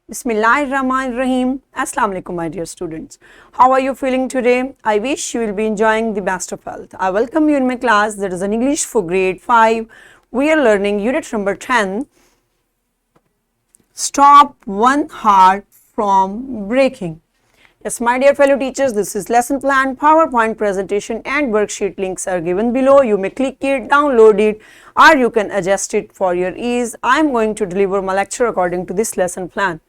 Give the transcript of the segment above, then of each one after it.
Bismillahirrahmanirrahim. Assalamu alaikum, my dear students. How are you feeling today? I wish you will be enjoying the best of health. I welcome you in my class that is an English for grade 5. We are learning unit number 10. Stop one heart from breaking. Yes, my dear fellow teachers, this is lesson plan, PowerPoint presentation and worksheet links are given below. You may click it, download it, or you can adjust it for your ease. I am going to deliver my lecture according to this lesson plan.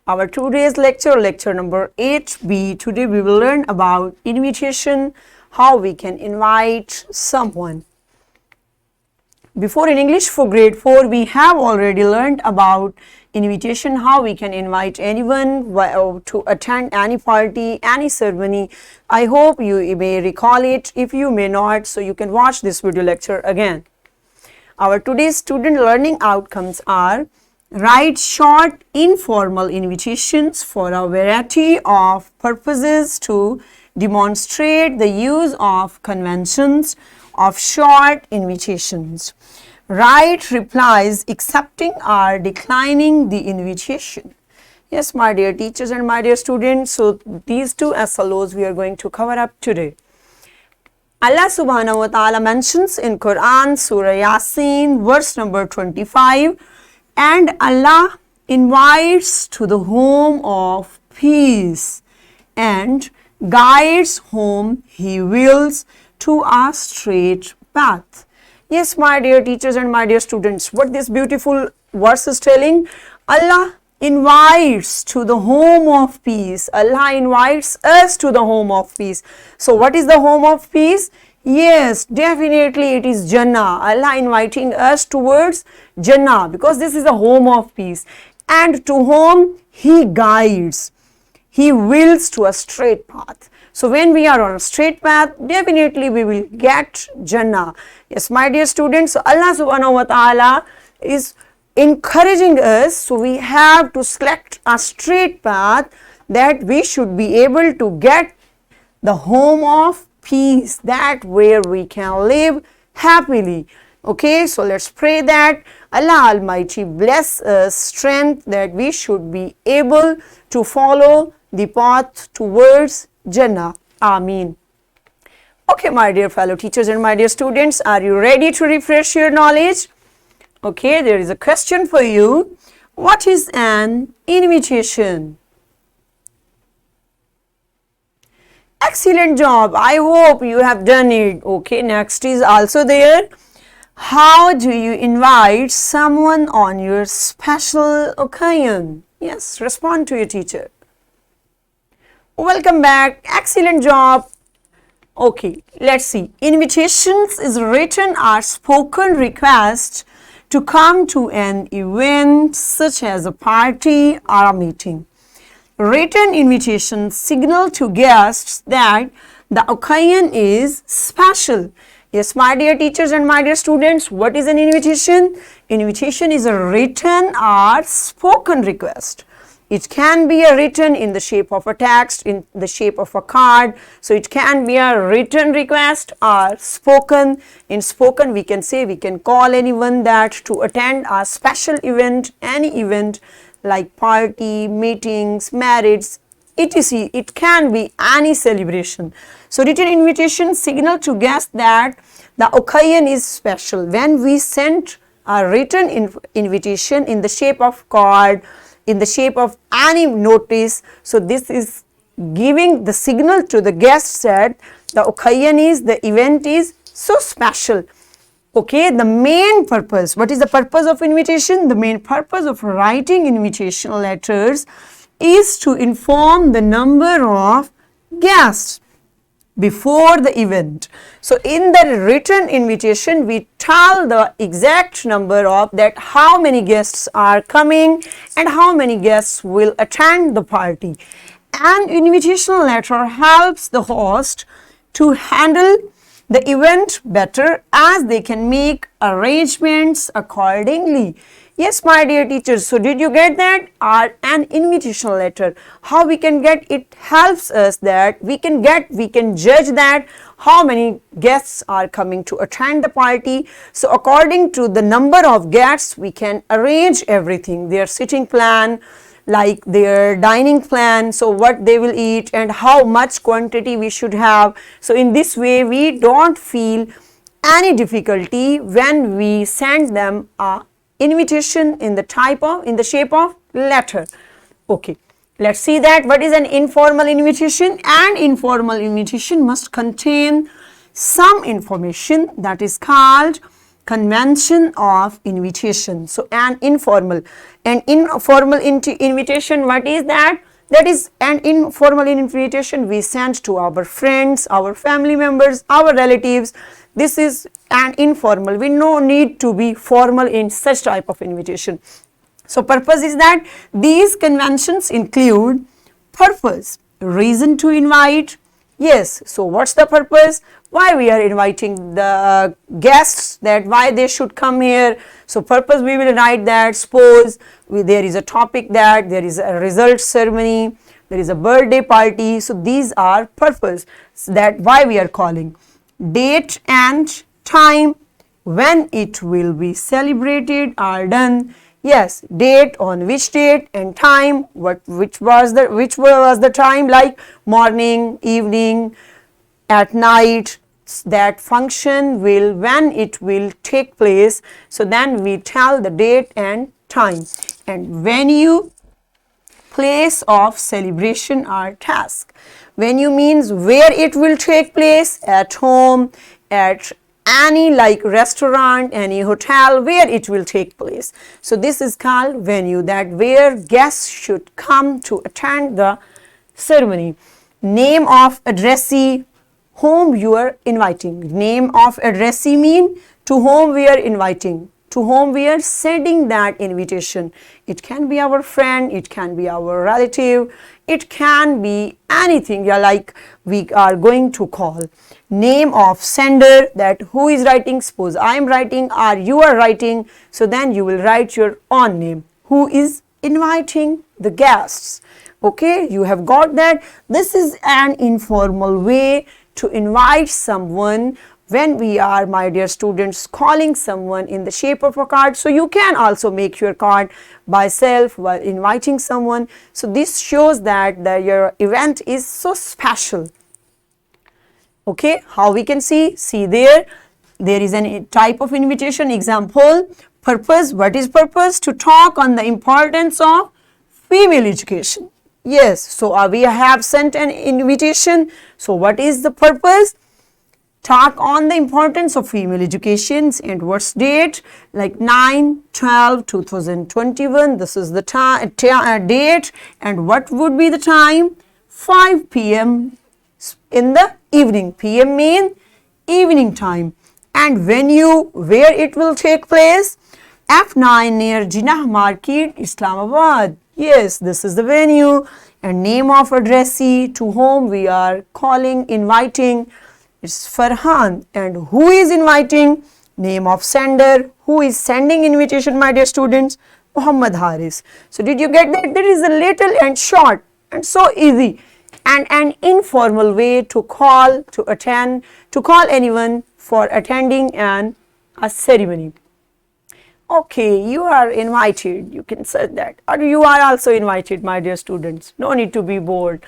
Our today's lecture number 8B. Today we will learn about invitation, how we can invite someone. Before in English for grade 4, we have already learned about invitation, how we can invite anyone to attend any party, any ceremony. I hope you may recall it. If you may not, so you can watch this video lecture again. Our today's student learning outcomes are: write short informal invitations for a variety of purposes to demonstrate the use of conventions of short invitations. Write replies accepting or declining the invitation. Yes, my dear teachers and my dear students, so these two SLOs we are going to cover up today. Allah subhanahu wa ta'ala mentions in Quran, Surah Yasin, verse number 25, and Allah invites to the home of peace and guides whom He wills to a straight path. Yes, my dear teachers and my dear students, what this beautiful verse is telling, Allah invites to the home of peace. Allah invites us to the home of peace. So what is the home of peace? Yes, definitely it is Jannah. Allah inviting us towards Jannah because this is the home of peace. And to whom He guides, He wills to a straight path. So when we are on a straight path, definitely we will get Jannah. Yes, my dear students, Allah subhanahu wa ta'ala is encouraging us. So we have to select a straight path that we should be able to get the home of peace, that where we can live happily. Okay, so let's pray that Allah Almighty bless us strength that we should be able to follow the path towards Jannah. Ameen. Okay, my dear fellow teachers and my dear students, are you ready to refresh your knowledge? Okay, there is a question for you. What is an invitation? Excellent job. I hope you have done it. Okay, next is also there. How do you invite someone on your special occasion? Yes, respond to your teacher. Welcome back. Excellent job. Okay, let's see. Invitations is written or spoken request to come to an event such as a party or a meeting. Written invitations signal to guests that the occasion is special. Yes, my dear teachers and my dear students, what is an invitation? Invitation is a written or spoken request. It can be a written in the shape of a text, in the shape of a card. So it can be a written request or spoken. In spoken, we can say, we can call anyone that to attend a special event, any event like party, meetings, marriage, etc. It can be any celebration. So written invitation signal to guests that the occasion is special. When we send a written invitation in the shape of card, in the shape of any notice, so this is giving the signal to the guests that the occasion is, the event is so special. Okay, the main purpose, what is the purpose of invitation? The main purpose of writing invitation letters is to inform the number of guests before the event. So in the written invitation, we tell the exact number of that how many guests are coming and how many guests will attend the party. An invitation letter helps the host to handle the event better as they can make arrangements accordingly. Yes, my dear teachers, so did you get that? An invitation letter, how we can get it helps us that we can judge that how many guests are coming to attend the party. So according to the number of guests, we can arrange everything, their sitting plan, like their dining plan, so what they will eat and how much quantity we should have. So in this way we don't feel any difficulty when we send them a invitation in the shape of letter. Okay, let's see that what is an informal invitation. An informal invitation must contain some information that is called convention of invitation. So an informal invitation, what is that? That is an informal invitation we send to our friends, our family members, our relatives. This is an informal. We no need to be formal in such type of invitation. So purpose is that these conventions include purpose, reason to invite. Yes, so what's the purpose? Why we are inviting the guests, that why they should come here. So purpose we will write that. Suppose there is a topic, that there is a result ceremony, there is a birthday party. So these are purpose, that why we are calling. Date and time, when it will be celebrated are done. Yes, date, on which date, and time, which was the time, like morning, evening, at night. That function will, when it will take place. So then we tell the date and time. And venue, place of celebration or task. Venue means where it will take place, at home, at any like restaurant, any hotel, where it will take place. So this is called venue, that where guests should come to attend the ceremony. Name of addressee, whom you are inviting. Name of addressee mean to whom we are inviting, to whom we are sending that invitation. It can be our friend, it can be our relative, it can be anything, yeah, like we are going to call. Name of sender, that who is writing. Suppose I am writing or you are writing, so then you will write your own name. Who is inviting the guests. Okay, you have got that. This is an informal way to invite someone when we are, my dear students, calling someone in the shape of a card. So you can also make your card by self while inviting someone. So this shows that your event is so special. Okay, how we can see there is a type of invitation. Example, purpose. What is purpose? To talk on the importance of female education. Yes, so we have sent an invitation. So what is the purpose? Talk on the importance of female education. And what's date? Like 9/12/2021. This is the date. And what would be the time? 5 p.m. in the evening. PM mean evening time. And venue, where it will take place? F9 near Jinnah Market, Islamabad. Yes, this is the venue. And name of addressee, to whom we are calling, inviting. It's Farhan. And who is inviting? Name of sender. Who is sending invitation, my dear students? Muhammad Haris. So did you get that? That is a little and short and so easy and an informal way to call, to attend, to call anyone for attending a ceremony. Okay, you are invited. You can say that. Or you are also invited, my dear students. No need to be bored.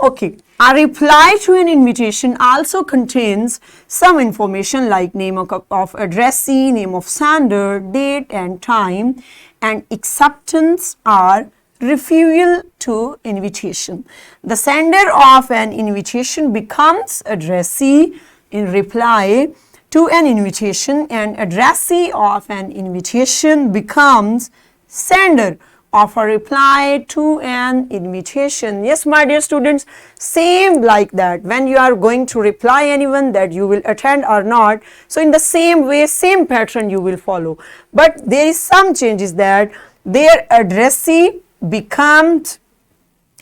Okay, a reply to an invitation also contains some information like name of addressee, name of sender, date and time, and acceptance or refusal to invitation. The sender of an invitation becomes addressee in reply to an invitation, and addressee of an invitation becomes sender of a reply to an invitation. Yes, my dear students, same like that. When you are going to reply anyone that you will attend or not, so in the same way, same pattern you will follow. But there is some changes, that their addressee becomes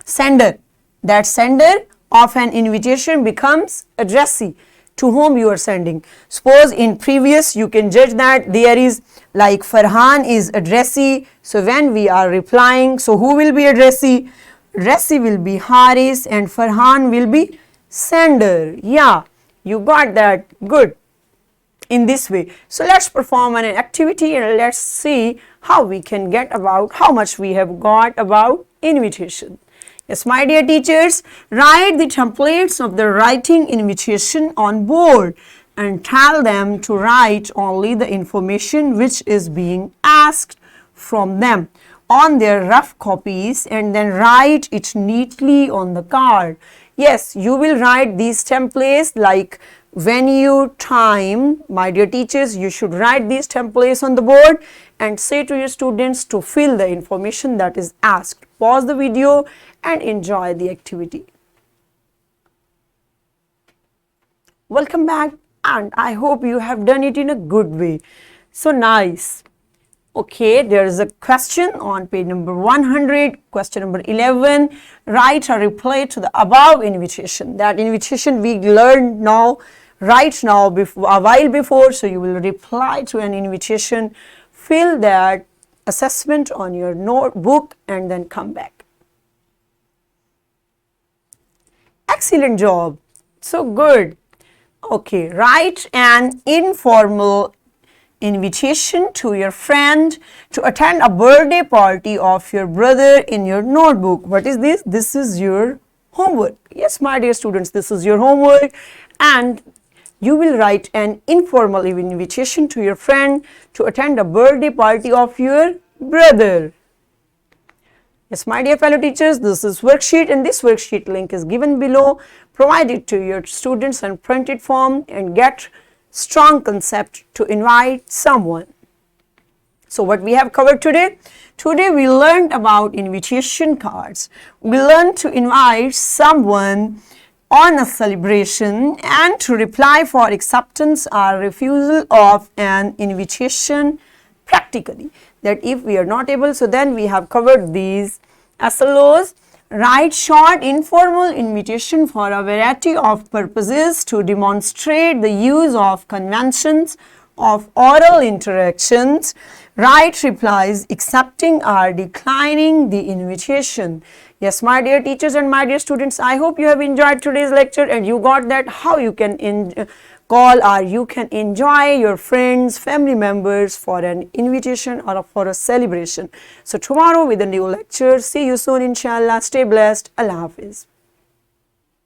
sender. That sender of an invitation becomes addressee to whom you are sending. Suppose in previous you can judge that there is like Farhan is addressee. So when we are replying, so who will be addressee? Addressee will be Haris and Farhan will be sender. Yeah, you got that. Good. In this way. So let's perform an activity and let's see how we can get about how much we have got about invitation. Yes, my dear teachers, write the templates of the writing invitation on board and tell them to write only the information which is being asked from them on their rough copies and then write it neatly on the card. Yes, you will write these templates like venue, time. My dear teachers, you should write these templates on the board and say to your students to fill the information that is asked. Pause the video and enjoy the activity. Welcome back, and I hope you have done it in a good way. So nice. Okay, there is a question on page number 100, question number 11. Write a reply to the above invitation. That invitation we learned now, right now, a while before. So you will reply to an invitation, fill that assessment on your notebook and then come back. Excellent job. So good. Okay, write an informal invitation to your friend to attend a birthday party of your brother in your notebook. What is this? This is your homework. Yes, my dear students, this is your homework, and you will write an informal invitation to your friend to attend a birthday party of your brother. Yes, my dear fellow teachers, this is worksheet, and this worksheet link is given below. Provide it to your students in printed form and get strong concept to invite someone. So what we have covered today? Today we learned about invitation cards. We learned to invite someone on a celebration and to reply for acceptance or refusal of an invitation practically. That if we are not able, so then we have covered these SLOs. Write short informal invitation for a variety of purposes to demonstrate the use of conventions of oral interactions. Write replies accepting or declining the invitation. Yes, my dear teachers and my dear students, I hope you have enjoyed today's lecture and you got that how you can call or you can enjoy your friends, family members for an invitation or for a celebration. So tomorrow with a new lecture. See you soon, inshallah. Stay blessed. Allah Hafiz.